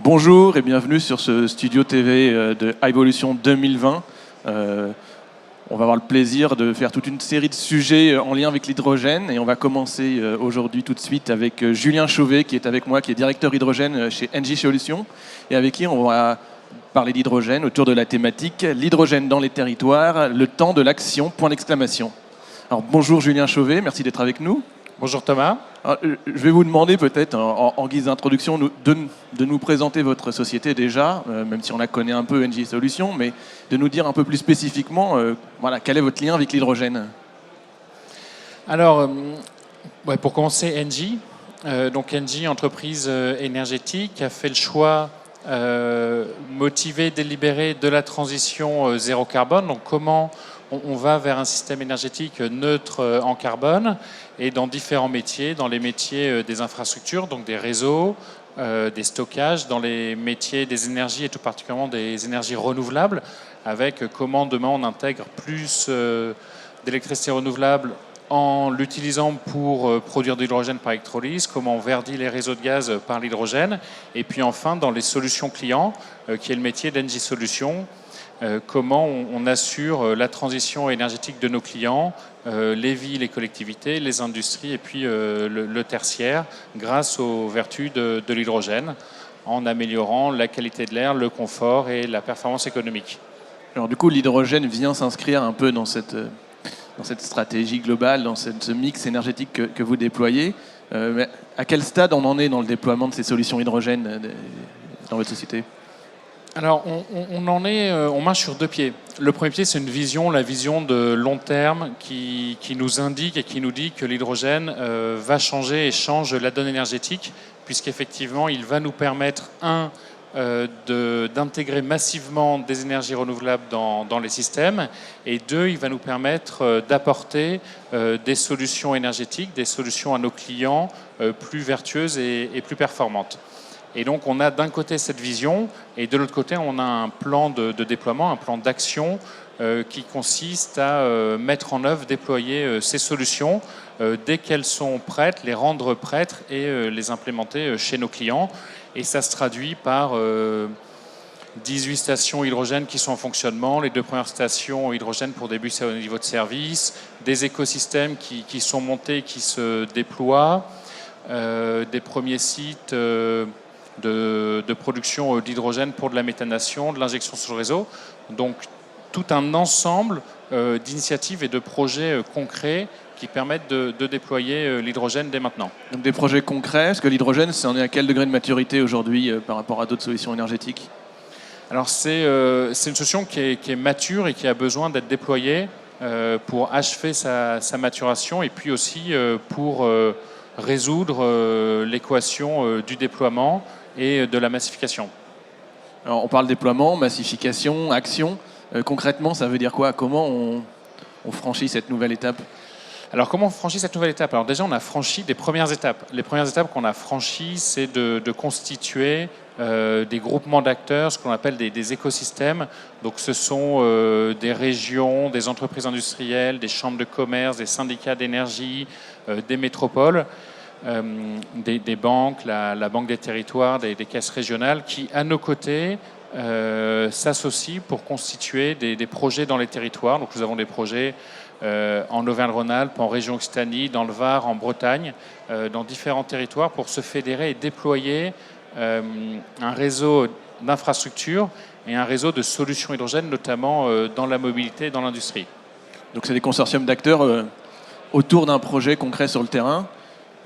Bonjour et bienvenue sur ce studio TV de Evolution 2020. On va avoir le plaisir de faire toute une série de sujets en lien avec l'hydrogène et on va commencer aujourd'hui tout de suite avec Julien Chauvet qui est avec moi, qui est directeur hydrogène chez Engie Solutions et avec qui on va parler d'hydrogène autour de la thématique l'hydrogène dans les territoires, le temps de l'action, point d'exclamation. Alors bonjour Julien Chauvet, merci d'être avec nous. Bonjour Thomas. Alors, je vais vous demander peut-être en guise d'introduction de nous présenter votre société déjà, même si on la connaît un peu, Engie Solutions, mais de nous dire un peu plus spécifiquement voilà, quel est votre lien avec l'hydrogène. Alors, pour commencer, Engie. Donc Engie, entreprise énergétique, a fait le choix motivé, délibéré de la transition zéro carbone. Donc comment on va vers un système énergétique neutre en carbone et dans différents métiers, dans les métiers des infrastructures, donc des réseaux, des stockages, dans les métiers des énergies et tout particulièrement des énergies renouvelables, avec comment demain on intègre plus d'électricité renouvelable en l'utilisant pour produire de l'hydrogène par électrolyse, comment on verdit les réseaux de gaz par l'hydrogène, et puis enfin dans les solutions clients, qui est le métier d'Engie Solutions, comment on assure la transition énergétique de nos clients, les villes, les collectivités, les industries et puis le tertiaire grâce aux vertus de l'hydrogène en améliorant la qualité de l'air, le confort et la performance économique. Alors du coup, l'hydrogène vient s'inscrire un peu dans cette stratégie globale, dans ce mix énergétique que vous déployez. Mais à quel stade on en est dans le déploiement de ces solutions hydrogène dans votre société ? Alors, on marche sur deux pieds. Le premier pied, c'est la vision de long terme qui nous indique et qui nous dit que l'hydrogène va changer et change la donne énergétique, puisqu'effectivement, il va nous permettre, d'intégrer massivement des énergies renouvelables dans les systèmes, et deux, il va nous permettre d'apporter des solutions énergétiques, des solutions à nos clients plus vertueuses et plus performantes. Et donc, on a d'un côté cette vision, et de l'autre côté, on a un plan de déploiement, un plan d'action qui consiste à mettre en œuvre, déployer ces solutions dès qu'elles sont prêtes, les rendre prêtes et les implémenter chez nos clients. Et ça se traduit par 18 stations hydrogène qui sont en fonctionnement, les 2 premières stations hydrogène pour des bus à haut niveau de service, des écosystèmes qui sont montés, qui se déploient, des premiers sites de production d'hydrogène pour de la méthanation, de l'injection sur le réseau. Donc tout un ensemble d'initiatives et de projets concrets qui permettent de déployer l'hydrogène dès maintenant. Donc des projets concrets, parce que l'hydrogène, ça en est à quel degré de maturité aujourd'hui par rapport à d'autres solutions énergétiques ? Alors c'est une solution qui est mature et qui a besoin d'être déployée pour achever sa maturation et puis aussi pour résoudre l'équation du déploiement et de la massification. Alors, on parle déploiement, massification, action. Concrètement, ça veut dire quoi ? Comment on franchit cette nouvelle étape ? Alors, comment on franchit cette nouvelle étape ? Alors déjà, on a franchi des premières étapes. Les premières étapes qu'on a franchies, c'est de constituer des groupements d'acteurs, ce qu'on appelle des écosystèmes. Donc, ce sont des régions, des entreprises industrielles, des chambres de commerce, des syndicats d'énergie, des métropoles, des banques, la Banque des territoires, des caisses régionales qui, à nos côtés, s'associent pour constituer des projets dans les territoires. Donc nous avons des projets en Auvergne-Rhône-Alpes, en région Occitanie, dans le Var, en Bretagne, dans différents territoires pour se fédérer et déployer un réseau d'infrastructures et un réseau de solutions hydrogène, notamment dans la mobilité et dans l'industrie. Donc c'est des consortiums d'acteurs autour d'un projet concret sur le terrain.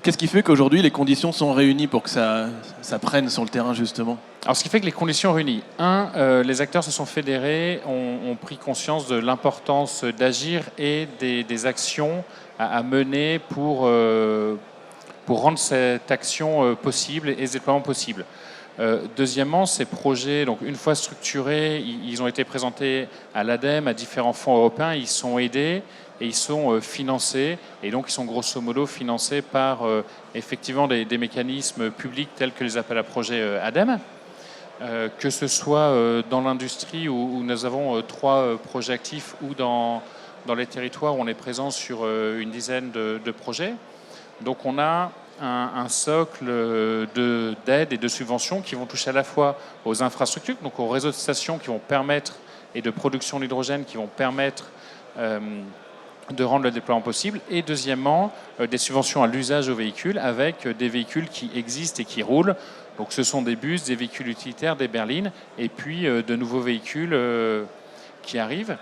Qu'est-ce qui fait qu'aujourd'hui les conditions sont réunies pour que ça prenne sur le terrain justement ? Alors ce qui fait que les conditions réunies, les acteurs se sont fédérés, ont pris conscience de l'importance d'agir et des actions à mener pour rendre cette action possible et ce déploiement possible. Deuxièmement, ces projets, donc une fois structurés, ils ont été présentés à l'ADEME, à différents fonds européens, ils sont aidés et ils sont financés, et donc ils sont grosso modo financés par effectivement des mécanismes publics tels que les appels à projets ADEME, que ce soit dans l'industrie où nous avons 3 projets actifs ou dans les territoires où on est présent sur une dizaine de projets. Donc on a un socle d'aide et de subventions qui vont toucher à la fois aux infrastructures, donc aux réseaux de stations qui vont permettre, et de production d'hydrogène qui vont permettre de rendre le déploiement possible, et deuxièmement, des subventions à l'usage aux véhicules avec des véhicules qui existent et qui roulent. Donc ce sont des bus, des véhicules utilitaires, des berlines, et puis de nouveaux véhicules qui arrivent.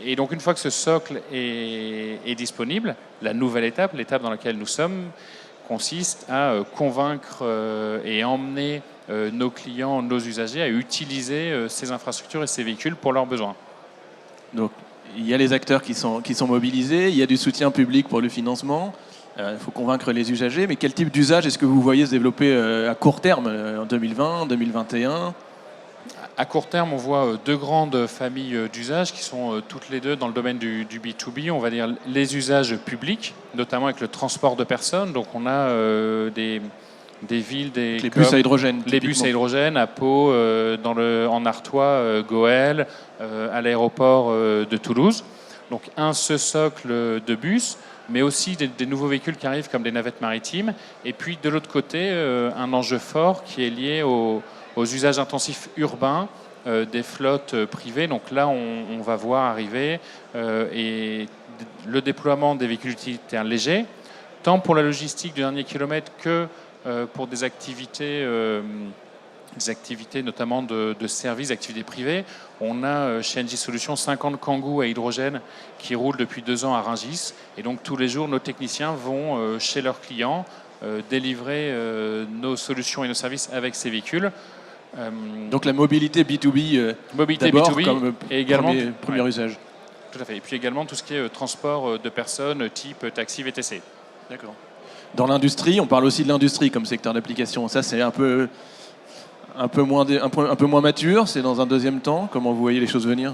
Et donc une fois que ce socle est disponible, la nouvelle étape, l'étape dans laquelle nous sommes, consiste à convaincre et emmener nos clients, nos usagers à utiliser ces infrastructures et ces véhicules pour leurs besoins. Donc il y a les acteurs qui sont mobilisés, il y a du soutien public pour le financement, il faut convaincre les usagers, mais quel type d'usage est-ce que vous voyez se développer à court terme, en 2020, 2021 ? À court terme, on voit deux grandes familles d'usages qui sont toutes les deux dans le domaine du B2B. On va dire les usages publics, notamment avec le transport de personnes. Donc on a des villes, les bus à hydrogène. Les bus à hydrogène à Pau, en Artois, Goël, à l'aéroport de Toulouse. Donc ce socle de bus, mais aussi des nouveaux véhicules qui arrivent comme des navettes maritimes. Et puis de l'autre côté, un enjeu fort qui est lié aux usages intensifs urbains des flottes privées. Donc là, on va voir arriver et le déploiement des véhicules utilitaires légers, tant pour la logistique du dernier kilomètre que pour des activités notamment de services, activités privées. On a chez Engie Solutions 50 Kangoo à hydrogène qui roulent depuis 2 ans à Rungis. Et donc tous les jours, nos techniciens vont chez leurs clients délivrer nos solutions et nos services avec ces véhicules. Donc la mobilité B2B, B2B comme et également, premier usage. Tout à fait. Et puis également tout ce qui est transport de personnes type taxi, VTC. D'accord. Dans l'industrie, on parle aussi de l'industrie comme secteur d'application. Ça, c'est un peu moins mature. C'est dans un deuxième temps. Comment vous voyez les choses venir ?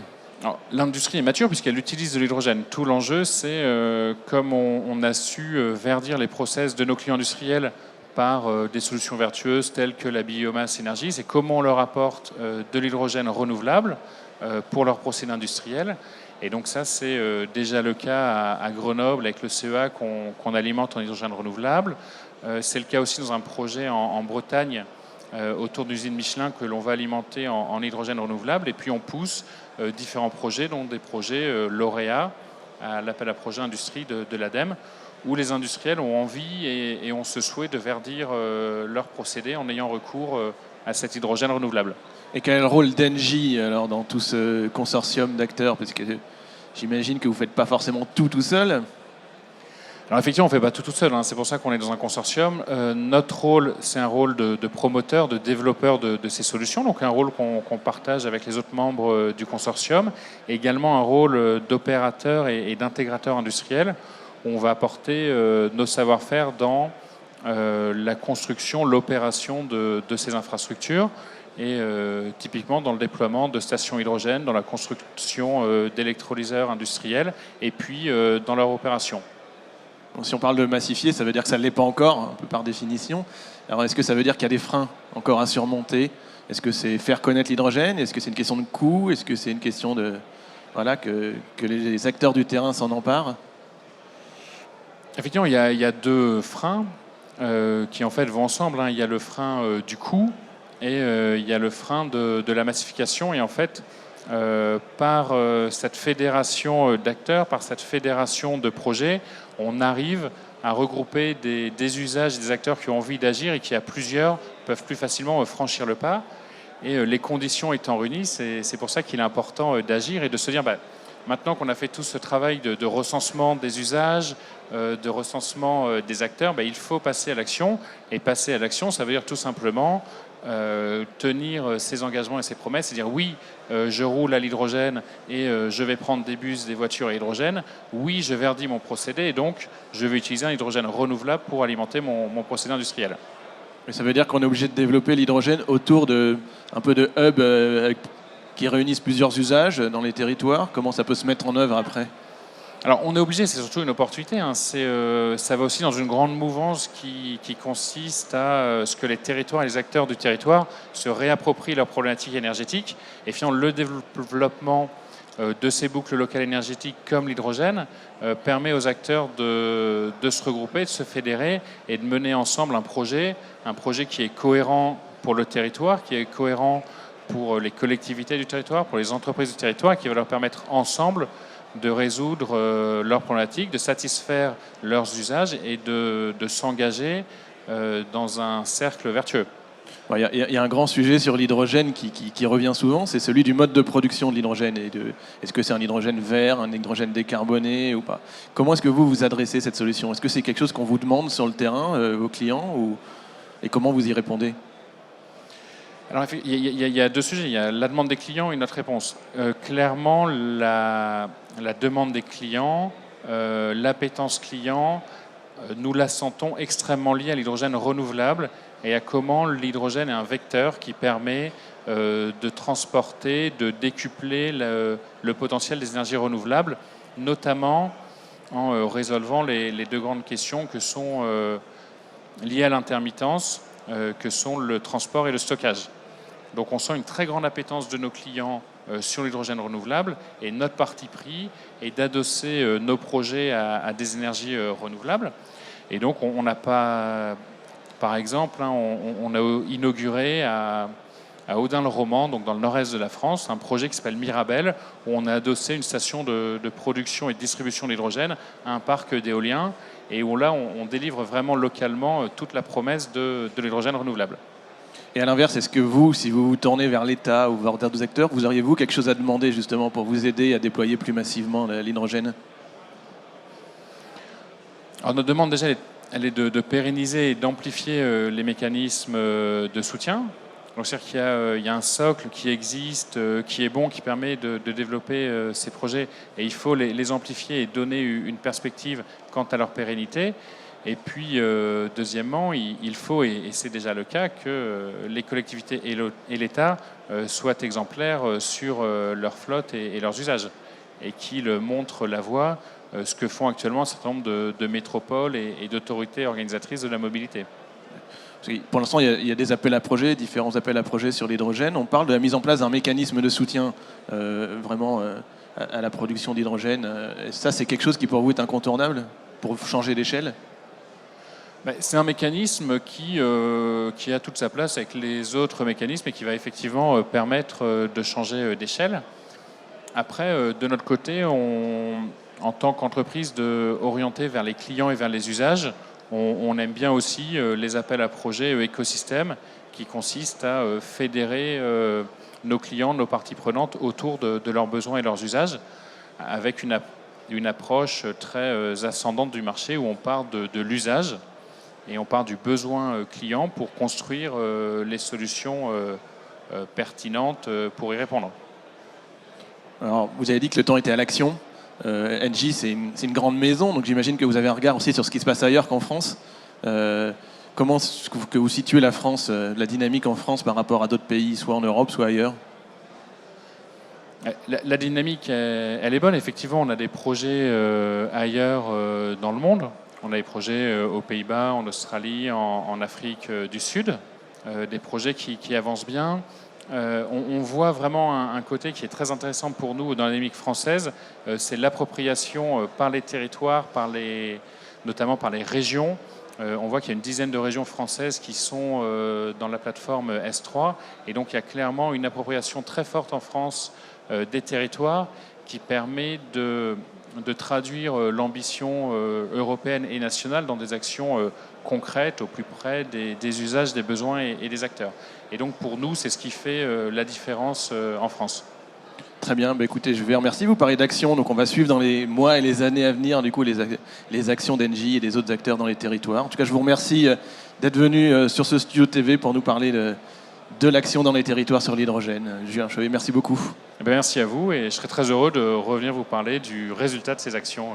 L'industrie est mature puisqu'elle utilise de l'hydrogène. Tout l'enjeu, c'est comme on a su verdir les process de nos clients industriels par des solutions vertueuses telles que la biomasse énergie, c'est comment on leur apporte de l'hydrogène renouvelable pour leurs procédés industriels. Et donc ça, c'est déjà le cas à Grenoble avec le CEA qu'on alimente en hydrogène renouvelable. C'est le cas aussi dans un projet en Bretagne autour de l'usine Michelin que l'on va alimenter en hydrogène renouvelable. Et puis on pousse différents projets, dont des projets lauréats à l'appel à projet industrie de l'ADEME, où les industriels ont envie et ont ce souhait de verdir leurs procédés en ayant recours à cet hydrogène renouvelable. Et quel est le rôle d'Engie alors dans tout ce consortium d'acteurs ? Parce que j'imagine que vous ne faites pas forcément tout seul. Alors effectivement, on ne fait pas tout seul, hein. C'est pour ça qu'on est dans un consortium. Notre rôle, c'est un rôle de promoteur, de développeur de ces solutions, donc un rôle qu'on partage avec les autres membres du consortium, et également un rôle d'opérateur et d'intégrateur industriel. On va apporter nos savoir-faire dans la construction, l'opération de ces infrastructures et typiquement dans le déploiement de stations hydrogène, dans la construction d'électrolyseurs industriels et puis dans leur opération. Bon, si on parle de massifier, ça veut dire que ça ne l'est pas encore, un peu par définition. Alors est-ce que ça veut dire qu'il y a des freins encore à surmonter ? Est-ce que c'est faire connaître l'hydrogène ? Est-ce que c'est une question de coût ? Est-ce que c'est une question de que les acteurs du terrain s'en emparent ? Effectivement, il y a deux freins qui en fait vont ensemble. Il y a le frein du coût et il y a le frein de la massification. Et en fait, par cette fédération d'acteurs, par cette fédération de projets, on arrive à regrouper des usages et des acteurs qui ont envie d'agir et qui, à plusieurs, peuvent plus facilement franchir le pas. Et les conditions étant réunies, c'est pour ça qu'il est important d'agir et de se dire... Maintenant qu'on a fait tout ce travail de recensement des usages, de recensement des acteurs, il faut passer à l'action. Et passer à l'action, ça veut dire tout simplement tenir ses engagements et ses promesses. C'est-à-dire oui, je roule à l'hydrogène et je vais prendre des bus, des voitures à hydrogène. Oui, je verdis mon procédé et donc je vais utiliser un hydrogène renouvelable pour alimenter mon procédé industriel. Mais ça veut dire qu'on est obligé de développer l'hydrogène autour un peu de hub qui réunissent plusieurs usages dans les territoires. Comment ça peut se mettre en œuvre après ? Alors on est obligé, c'est surtout une opportunité. Ça va aussi dans une grande mouvance qui consiste à ce que les territoires et les acteurs du territoire se réapproprient leurs problématiques énergétiques. Et finalement, le développement de ces boucles locales énergétiques comme l'hydrogène permet aux acteurs de se regrouper, de se fédérer et de mener ensemble un projet qui est cohérent pour le territoire, qui est cohérent pour les collectivités du territoire, pour les entreprises du territoire, qui va leur permettre ensemble de résoudre leurs problématiques, de satisfaire leurs usages et de s'engager dans un cercle vertueux. Il y a un grand sujet sur l'hydrogène qui revient souvent, c'est celui du mode de production de l'hydrogène. Est-ce que c'est un hydrogène vert, un hydrogène décarboné ou pas? Comment est-ce que vous adressez cette solution? Est-ce que c'est quelque chose qu'on vous demande sur le terrain, vos clients, et comment vous y répondez? Alors, il y a deux sujets. Il y a la demande des clients et notre réponse. Clairement, la demande des clients, l'appétence client, nous la sentons extrêmement liée à l'hydrogène renouvelable et à comment l'hydrogène est un vecteur qui permet de transporter, de décupler le potentiel des énergies renouvelables, notamment en résolvant les deux grandes questions que sont liées à l'intermittence, que sont le transport et le stockage. Donc on sent une très grande appétence de nos clients sur l'hydrogène renouvelable et notre parti pris est d'adosser nos projets à des énergies renouvelables. Et donc on n'a pas, par exemple, on a inauguré à Audun-le-Roman, donc dans le nord-est de la France, un projet qui s'appelle Mirabel, où on a adossé une station de production et de distribution d'hydrogène à un parc d'éolien, et où là on délivre vraiment localement toute la promesse de l'hydrogène renouvelable. Et à l'inverse, est-ce que vous, si vous vous tournez vers l'État ou vers d'autres acteurs, vous auriez-vous quelque chose à demander justement pour vous aider à déployer plus massivement l'hydrogène? Alors notre demande déjà, elle est de pérenniser et d'amplifier les mécanismes de soutien. Donc c'est-à-dire qu'il y a un socle qui existe, qui est bon, qui permet de développer ces projets, et il faut les amplifier et donner une perspective quant à leur pérennité. Et puis, deuxièmement, il faut, et c'est déjà le cas, que les collectivités et l'État soient exemplaires sur leur flotte et leurs usages, et qu'ils montrent la voie, ce que font actuellement un certain nombre de métropoles et d'autorités organisatrices de la mobilité. Pour l'instant, il y a des appels à projets, différents appels à projets sur l'hydrogène. On parle de la mise en place d'un mécanisme de soutien vraiment à la production d'hydrogène. Ça, c'est quelque chose qui pour vous est incontournable pour changer d'échelle? C'est un mécanisme qui a toute sa place avec les autres mécanismes et qui va effectivement permettre de changer d'échelle. Après, de notre côté, en tant qu'entreprise orientée vers les clients et vers les usages, on aime bien aussi les appels à projets écosystèmes qui consistent à fédérer nos clients, nos parties prenantes autour de leurs besoins et leurs usages, avec une approche très ascendante du marché où on part de l'usage et on part du besoin client pour construire les solutions pertinentes pour y répondre. Alors, vous avez dit que le temps était à l'action. Engie, c'est une grande maison, donc j'imagine que vous avez un regard aussi sur ce qui se passe ailleurs qu'en France. Comment est-ce que vous situez la France, la dynamique en France par rapport à d'autres pays, soit en Europe, soit ailleurs? La dynamique, elle est bonne. Effectivement, on a des projets ailleurs dans le monde. On a des projets aux Pays-Bas, en Australie, en Afrique du Sud, des projets qui avancent bien. On voit vraiment un côté qui est très intéressant pour nous dans la dynamique française, c'est l'appropriation par les territoires, notamment par les régions. On voit qu'il y a une dizaine de régions françaises qui sont dans la plateforme S3, et donc il y a clairement une appropriation très forte en France des territoires qui permet de traduire l'ambition européenne et nationale dans des actions concrètes au plus près des usages, des besoins et des acteurs. Et donc pour nous, c'est ce qui fait la différence en France. Très bien, écoutez, je vais remercier. Vous parlez d'actions, donc on va suivre dans les mois et les années à venir du coup les actions d'Engie et des autres acteurs dans les territoires. En tout cas, je vous remercie d'être venu sur ce studio TV pour nous parler de l'action dans les territoires sur l'hydrogène. Julien Chauvet, merci beaucoup. Merci à vous, et je serai très heureux de revenir vous parler du résultat de ces actions.